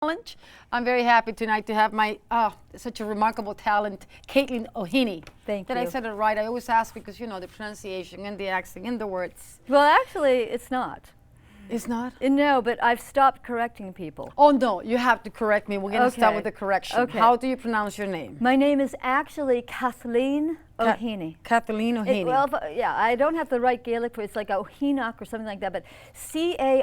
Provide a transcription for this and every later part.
challenge. I'm very happy tonight to have my such a remarkable talent, Caitlin O'Heaney. Thank you. Did I said it right? I always ask because you know the pronunciation and the accent and the words. Well, actually, it's not. It's not? No, but I've stopped correcting people. Oh no, you have to correct me. We're going to start with the correction. Okay. How do you pronounce your name? My name is actually Kathleen O'Heaney. Kathleen O'Heaney. Well, yeah, I don't have the right Gaelic for it. It's like O'Heanoch or something like that, but C-A-I-T-L-I,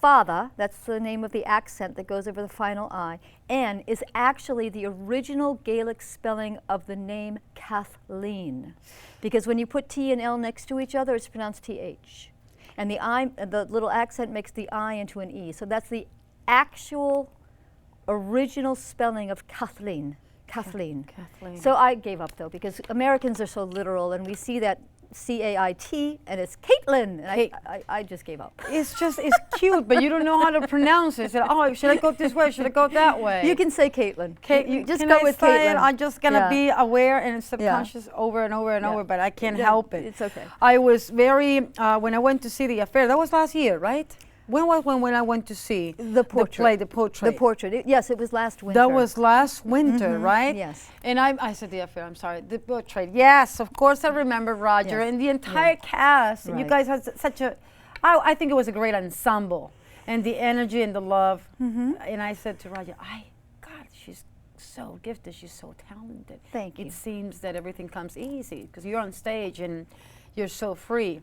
father, that's the name of the accent that goes over the final I, N is actually the original Gaelic spelling of the name Kathleen. Because when you put T and L next to each other, it's pronounced T-H. And the I, the little accent makes the I into an E. So that's the actual original spelling of Kathleen. Kathleen. Kathleen. So I gave up though, because Americans are so literal and we see that C-A-I-T and it's Caitlin. And I just gave up. It's cute, but you don't know how to pronounce it. So, oh, should I go this way? Should I go that way? You can say Caitlin. You just can go I with say Caitlin. It? I'm just going to be aware and subconscious over and over and over, but I can't help it. It's okay. I was very, when I went to see The Affair, that was last year, right? When I went to see the portrait? The portrait. The portrait. Yes, it was last winter. That was last winter, right? Yes. And I said The Affair. I'm sorry. The portrait. Yes, of course I remember Roger and the entire cast. And you guys had such a. I think it was a great ensemble, and the energy and the love. And I said to Roger, God, she's so gifted. She's so talented. Thank you. It seems that everything comes easy because you're on stage and you're so free.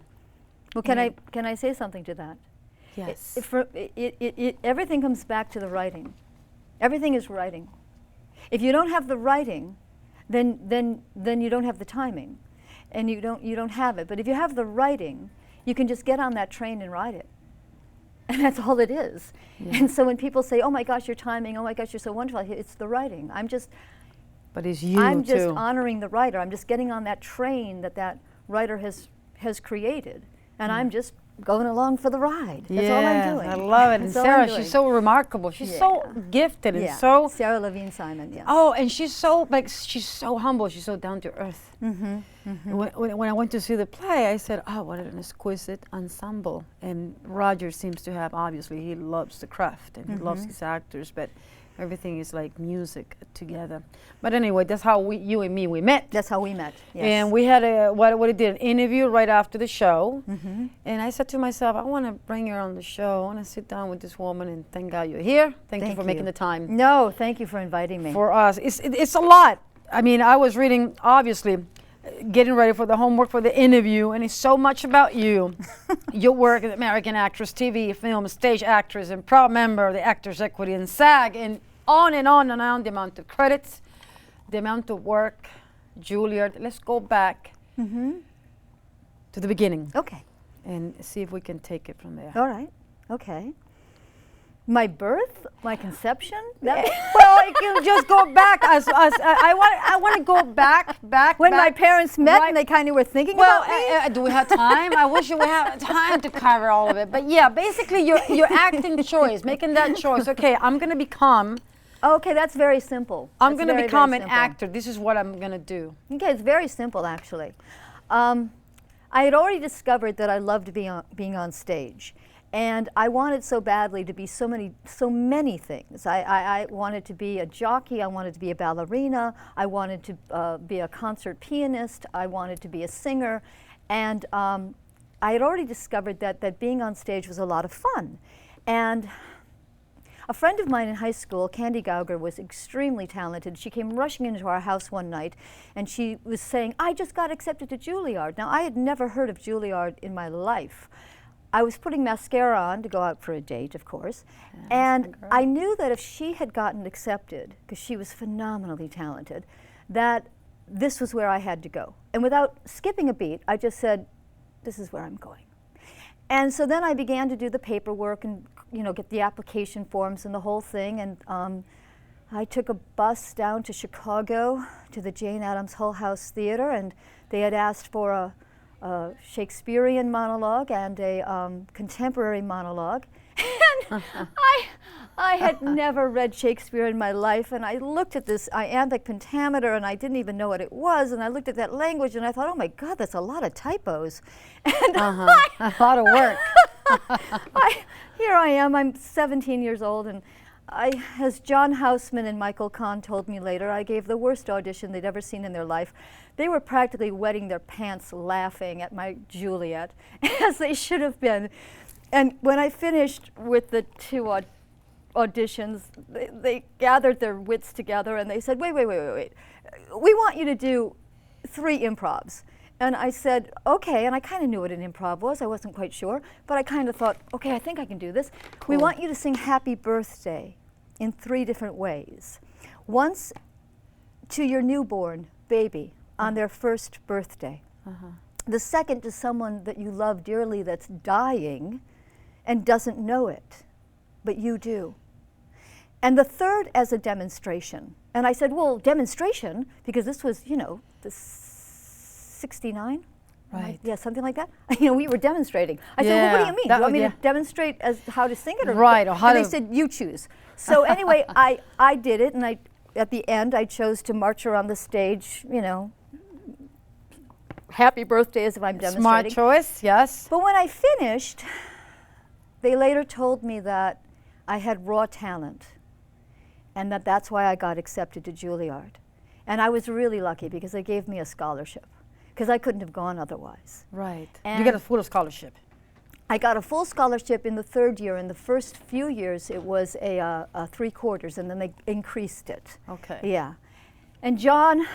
Well, can I say something to that? Yes. Everything comes back to the writing. Everything is writing. If you don't have the writing, then you don't have the timing, and you don't have it. But if you have the writing, you can just get on that train and ride it, and that's all it is. Yeah. And so when people say, "Oh my gosh, your timing! Oh my gosh, you're so wonderful," it's the writing. But it's you I'm too. just honoring the writer. I'm just getting on that train that writer has created, and I'm just going along for the ride. That's all I'm doing. I love it. And Sarah, she's so remarkable. She's so gifted and so. Sarah Levine Simon. Yes. Oh, and she's so humble. She's so down to earth. When I went to see the play, I said, "Oh, what an exquisite ensemble!" And Roger seems to have, obviously, he loves the craft and he loves his actors, but everything is like music together. But anyway, that's how you and me met. That's how we met. Yes. And we had an interview right after the show. And I said to myself, I want to bring her on the show. I want to sit down with this woman and thank God you're here. Thank you for making the time. No, thank you for inviting me. For us, it's a lot. I mean, I was reading, obviously, getting ready for the homework for the interview, and it's so much about you. Your work as American actress, TV, film, stage actress, and proud member of the Actors Equity and SAG, and on and on and on, the amount of credits, the amount of work, Juilliard. Let's go back to the beginning. Okay. And see if we can take it from there. All right. Okay. My birth, my conception. Well, you can just go back. I want to go back. When my parents met and they kind of were thinking about me. Do we have time? I wish we had time to cover all of it. But yeah, basically your acting choice, making that choice. Okay, I'm going to become. Okay, that's very simple. I'm going to become an actor. This is what I'm going to do. Okay, it's very simple actually. I had already discovered that I loved being on stage. And I wanted so badly to be so many things. I wanted to be a jockey, I wanted to be a ballerina, I wanted to be a concert pianist, I wanted to be a singer, and I had already discovered that being on stage was a lot of fun. And a friend of mine in high school, Candy Gauger, was extremely talented. She came rushing into our house one night and she was saying, "I just got accepted to Juilliard." Now, I had never heard of Juilliard in my life. I was putting mascara on to go out for a date, of course, and I knew that if she had gotten accepted, because she was phenomenally talented, that this was where I had to go. And without skipping a beat, I just said, this is where I'm going. And so then I began to do the paperwork and get the application forms and the whole thing, and I took a bus down to Chicago to the Jane Addams Hull House Theater, and they had asked for a Shakespearean monologue and a contemporary monologue. And I had never read Shakespeare in my life, and I looked at this iambic pentameter and I didn't even know what it was, and I looked at that language and I thought, oh my God, that's a lot of typos. And a lot of work. Here I am, I'm 17 years old, and as John Houseman and Michael Kahn told me later, I gave the worst audition they'd ever seen in their life. They were practically wetting their pants laughing at my Juilliard, as they should have been. And when I finished with the two auditions, they gathered their wits together and they said, wait. We want you to do 3 improvs. And I said, okay, and I kind of knew what an improv was. I wasn't quite sure, but I kind of thought, okay, I think I can do this. Cool. We want you to sing Happy Birthday in 3 different ways. Once to your newborn baby on their first birthday. The second to someone that you love dearly that's dying and doesn't know it, but you do. And the third as a demonstration. And I said, well, demonstration, because this was, the 69? Right. Yeah, something like that. We were demonstrating. I said, well, what do you mean? Do you want me to demonstrate as how to sing it? Or right. Or how and they said, you choose. So anyway, I did it, and at the end, I chose to march around the stage, happy birthday as if I'm demonstrating. Smart choice, yes. But when I finished, they later told me that I had raw talent, and that's why I got accepted to Juilliard. And I was really lucky because they gave me a scholarship, because I couldn't have gone otherwise. Right. And you got a full scholarship. I got a full scholarship in the 3rd year. In the first few years, it was a 3/4, and then they increased it. Okay. Yeah. And John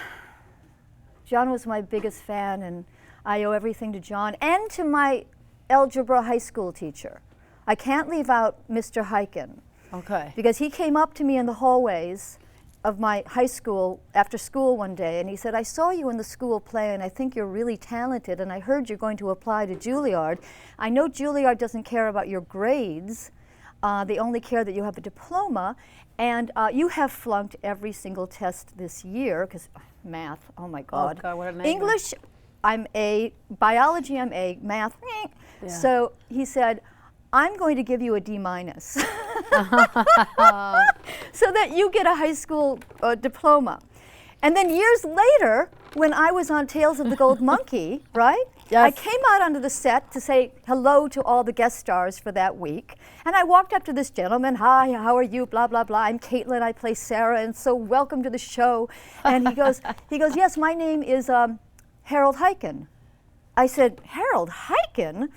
was my biggest fan, and I owe everything to John and to my algebra high school teacher. I can't leave out Mr. Heiken. Okay. Because he came up to me in the hallways of my high school after school one day, and he said, I saw you in the school play, and I think you're really talented, and I heard you're going to apply to Juilliard. I know Juilliard doesn't care about your grades. They only care that you have a diploma, and you have flunked every single test this year, because math, oh my God. Oh God, what a nightmare. English, I'm A, biology, I'm A, math, Yeah. So he said, I'm going to give you a D-, so that you get a high school diploma. And then years later, when I was on Tales of the Gold Monkey, right? Yes. I came out onto the set to say hello to all the guest stars for that week. And I walked up to this gentleman, hi, how are you, blah, blah, blah. I'm Caitlin, I play Sarah, and so welcome to the show. And he goes, yes, my name is Harold Heiken. I said, Harold Heiken?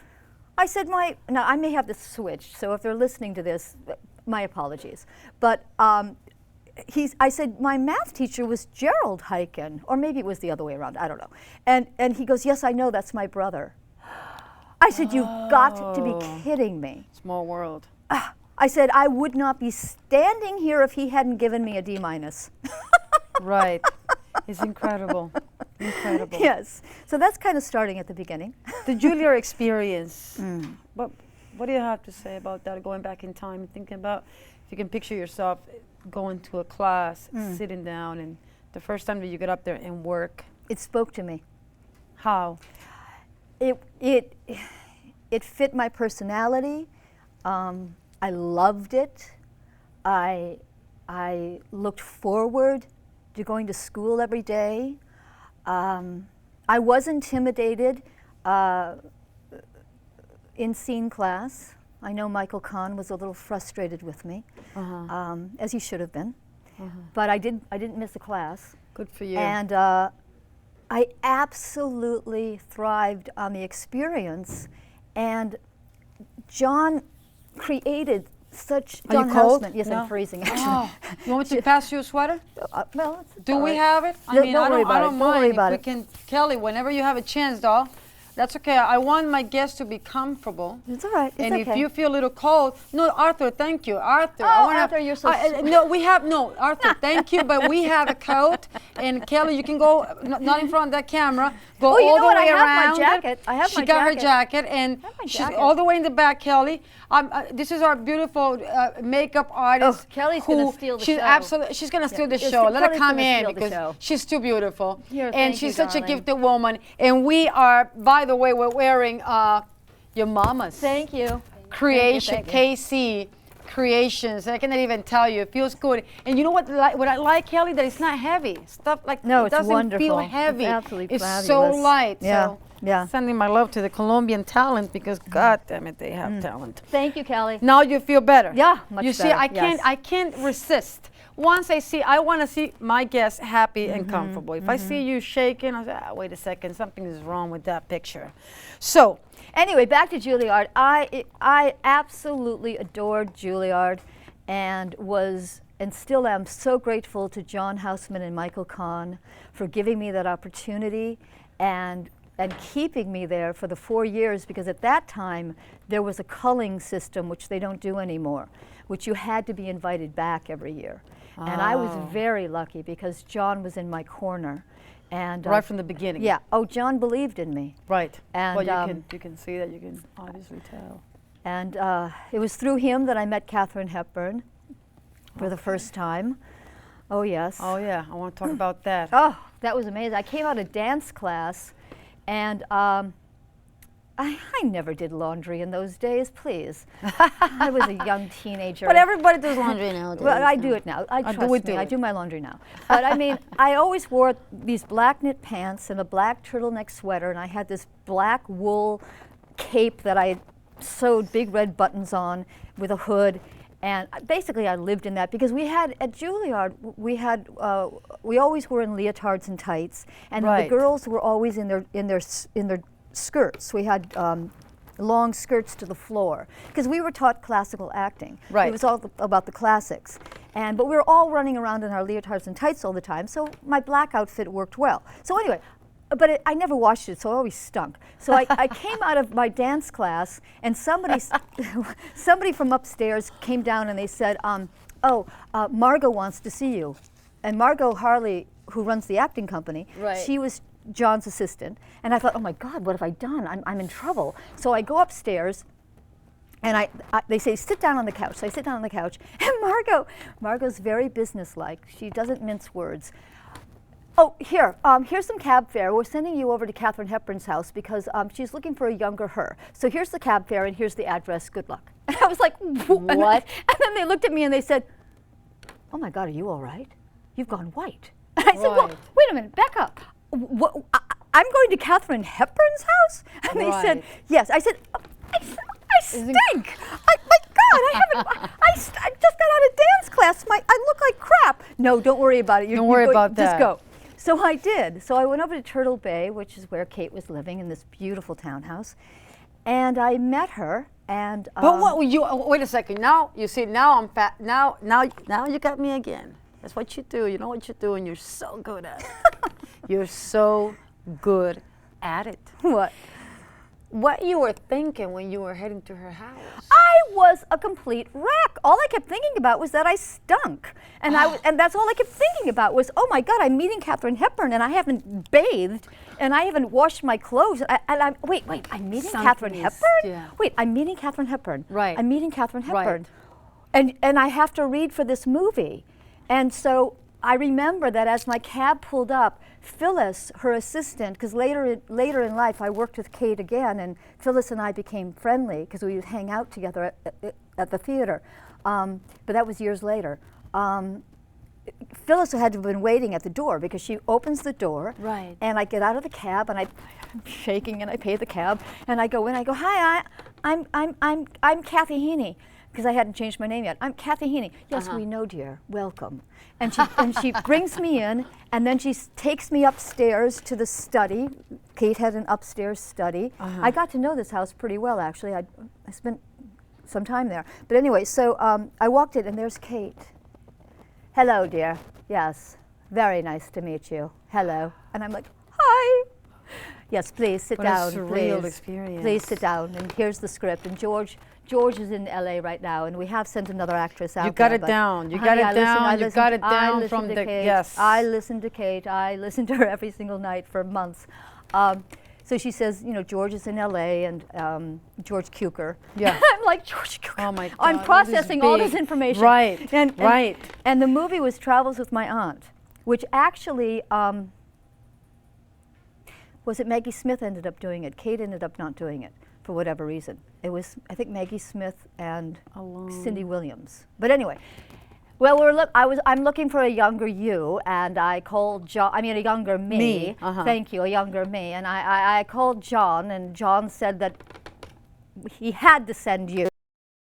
I said, now I may have this switched, so if they're listening to this, my apologies. But I said, my math teacher was Gerald Heiken, or maybe it was the other way around, I don't know. And he goes, yes, I know, that's my brother. I said, you've got to be kidding me. Small world. I said, I would not be standing here if he hadn't given me a D-. Right. It's incredible. Incredible. Yes. So that's kind of starting at the beginning. The Juilliard experience. What do you have to say about that, going back in time and thinking about, if you can picture yourself going to a class, sitting down, and the first time that you get up there and work? It spoke to me. How? It fit my personality. I loved it. I looked forward to going to school every day. I was intimidated in scene class. I know Michael Kahn was a little frustrated with me, as he should have been. But I didn't miss a class. Good for you. And I absolutely thrived on the experience. And John created such. Are you John cold? Houseman. Yes, No. I'm freezing. Actually. Oh, you want me to pass you a sweater? Well, it's Do all we right. have it? I Don't mean, worry about I it. don't Don't worry mind about if we it. can, Kelly, whenever you have a chance, doll. That's okay. I want my guests to be comfortable. It's all right. It's And okay. if you feel a little cold, no, Arthur, thank you, Arthur. Oh, Arthur, you're so sweet. No, Arthur, thank you, but we have a coat, and Kelly, you can go not in front of that camera, go Oh, you all know the what? way I have my around. jacket. I have she my got her jacket. jacket, and have my she's jacket. all the way in the back, Kelly. This is our beautiful makeup artist. Oh, Kelly's who gonna steal the she's show. Absolutely, she's gonna steal the Yes, show. Let her Kelly's come gonna in steal the because show. she's too beautiful, Here, and thank she's you, such a darling. gifted woman. And we are, by the way, we're wearing your mama's Thank you. creation, Thank you. KC Creations. I cannot even tell you. It feels good. And you know what I like, Kelly? That it's not heavy. Stuff like No, it it's doesn't wonderful. feel It's heavy. absolutely It's so fabulous. light. Yeah. So Yeah. Sending my love to the Colombian talent because God damn it, they have talent. Thank you, Kelly. Now you feel better. Yeah, much You see, better, I can't resist. Once I want to see my guests happy and comfortable. If I see you shaking, I say, wait a second, something is wrong with that picture. So, anyway, back to Juilliard. I absolutely adored Juilliard and still am so grateful to John Houseman and Michael Kahn for giving me that opportunity and keeping me there for the 4 years, because at that time there was a culling system, which they don't do anymore, which you had to be invited back every year. And I was very lucky because John was in my corner. And right from the beginning. Yeah. Oh, John believed in me. Right. And well, you can see that. You can obviously tell. And it was through him that I met Katherine Hepburn for the first time. Oh, yes. Oh, yeah. I want to talk about that. Oh, that was amazing. I came out of dance class, and I never did laundry in those days, please. I was a young teenager. But everybody does laundry nowadays. Well, I do it now. Trust me, I do my laundry now. But I mean, I always wore these black knit pants and a black turtleneck sweater, and I had this black wool cape that I had sewed big red buttons on with a hood. And basically I lived in that because we had, at Juilliard, we always were in leotards and tights, and the girls were always in their skirts. We had long skirts to the floor because we were taught classical acting. Right. It was all about the classics. But we were all running around in our leotards and tights all the time, so my black outfit worked well. So anyway, but I never washed it, so it always stunk. So I came out of my dance class, and somebody from upstairs came down and they said, Margot wants to see you. And Margot Harley, who runs the acting company, she was John's assistant. And I thought, oh my God, what have I done? I'm in trouble. So I go upstairs, and they say, sit down on the couch. So I sit down on the couch, and Margot's very businesslike. She doesn't mince words. Oh, here's some cab fare. We're sending you over to Katherine Hepburn's house because she's looking for a younger her. So here's the cab fare and here's the address. Good luck. And I was like, what? And then they looked at me and they said, oh my God, are you all right? You've gone white. And I said, well, wait a minute, back up. I'm going to Katherine Hepburn's house? And they said, yes. I said, I stink. My God, I just got out of dance class. I look like crap. No, don't worry about it. Don't worry about that. Just go. So I did. So I went over to Turtle Bay, which is where Kate was living, in this beautiful townhouse, and I met her. And but what you? Wait a second. Now you see. Now I'm fat. Now you got me again. That's what you do. You know what you're doing. You're so good at it. You're so good at it. What? What you were thinking when you were heading to her house? I was a complete wreck. All I kept thinking about was that I stunk. And that's all I kept thinking about was, oh my God, I'm meeting Katherine Hepburn and I haven't bathed and I haven't washed my clothes. Wait, I'm meeting Katherine Hepburn? Yeah. Wait, I'm meeting Katherine Hepburn. Right. I'm meeting Katherine Hepburn. Right. And I have to read for this movie. And so I remember that as my cab pulled up, Phyllis, her assistant, because later in life I worked with Kate again, and Phyllis and I became friendly because we would hang out together at the theater. But that was years later. Phyllis had to have been waiting at the door because she opens the door, and I get out of the cab, and I'm shaking, and I pay the cab, and I go in. I go, hi, I'm Kathy Heaney. Because I hadn't changed my name yet. I'm Kathy Heaney. Yes, we know, dear. Welcome. And she brings me in, and then she takes me upstairs to the study. Kate had an upstairs study. I got to know this house pretty well, actually. I spent some time there. But anyway, so I walked in, and there's Kate. Hello, dear. Yes, very nice to meet you. Hello. And I'm like, hi. Yes, please sit down. What a surreal experience. Please sit down. And here's the script. And George is in LA right now, and we have sent another actress out. You got it down. You got it down. You got it down from the yes. I listened to Kate. I listened to her every single night for months. So she says, you know, George is in LA, and George Cukor. Yeah. I'm like, George Cukor. Oh my God. I'm processing all this information. Right. And the movie was Travels with My Aunt, which actually. Was it Maggie Smith ended up doing it? Kate ended up not doing it for whatever reason. It was, I think, Maggie Smith and Cindy Williams. But anyway, Well, I'm looking for a younger you, and I called John. I mean, a younger me. Thank you, a younger me. And I called John, and John said that he had to send you.